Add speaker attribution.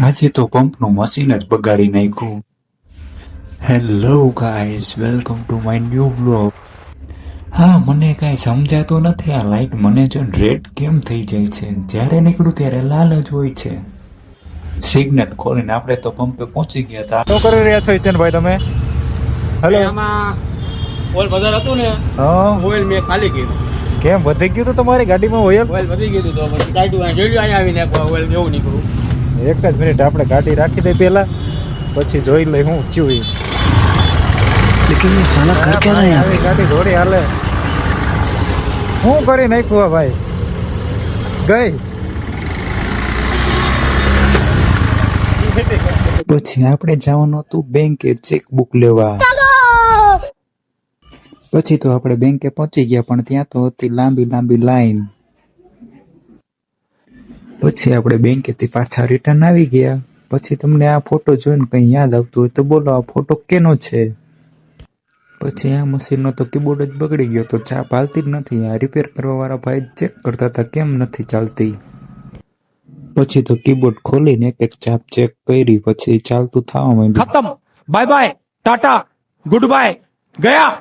Speaker 1: આજે તો પંપનું મશીન જ બગાડી નાખ્યું. Hello guys, welcome to my new blog. હા, મને કાંઈ સમજાતું નથી આ લાઈટ મને જો રેડ કેમ થઈ જાય છે. જ્યારે નીકળું ત્યારે લાલ જ હોય છે. સિગ્નલ ખોલીને આપણે તો પંપે પહોંચી ગયા હતા.
Speaker 2: શું કરી રહ્યા છો હિતેનભાઈ તમે? હેલો.
Speaker 3: આમાં ઓઇલ વધારે હતું ને,
Speaker 2: હા,
Speaker 3: ઓઇલ મેં ખાલી કર્યું.
Speaker 2: કેમ વધી ગયું તો તમારી ગાડીમાં ઓઇલ?
Speaker 3: ઓઇલ વધી ગયું હતું તો પછી કાઢ્યું, જોયું અહીંયા આવીને ઓઇલ કેવું નીકળ્યું.
Speaker 2: એક જ મિનિટ આપણે ગાડી રાખી દઈ પહેલા, પછી જોઈ લઈ હું થયું એ.
Speaker 4: लेकिन ये साला कर क्या रहा है यहाँ
Speaker 2: આવી ગાડી થોડી હાલે. શું કરી નાખ્યું આ ભાઈ? ગઈ.
Speaker 1: પછી આપણે જવાનું હતું બેંકે ચેકબુક લેવા. પછી તો આપણે બેંકે પહોંચી ગયા, પણ ત્યાં તો હતી લાંબી લાઈન. પછી આપણે બેંકેથી પાછા રિટર્ન આવી ગયા. પછી તમને આ ફોટો જોઈને કંઈ યાદ આવતું હોય તો બોલો, આ ફોટો કેનો છે? પછી આ મશીનનો તો કીબોર્ડ જ બગડી ગયો, તો ચાપ હાલતી જ નથી. આ રિપેર કરવાવાળા ભાઈ ચેક કરતા હતા કેમ નથી ચાલતી. પછી તો કીબોર્ડ ખોલીને એક ચાપ ચેક કરી, પછી ચાલતું થવા માંડ્યું.
Speaker 3: ખતમ, bye bye, Tata, good bye, ગયા.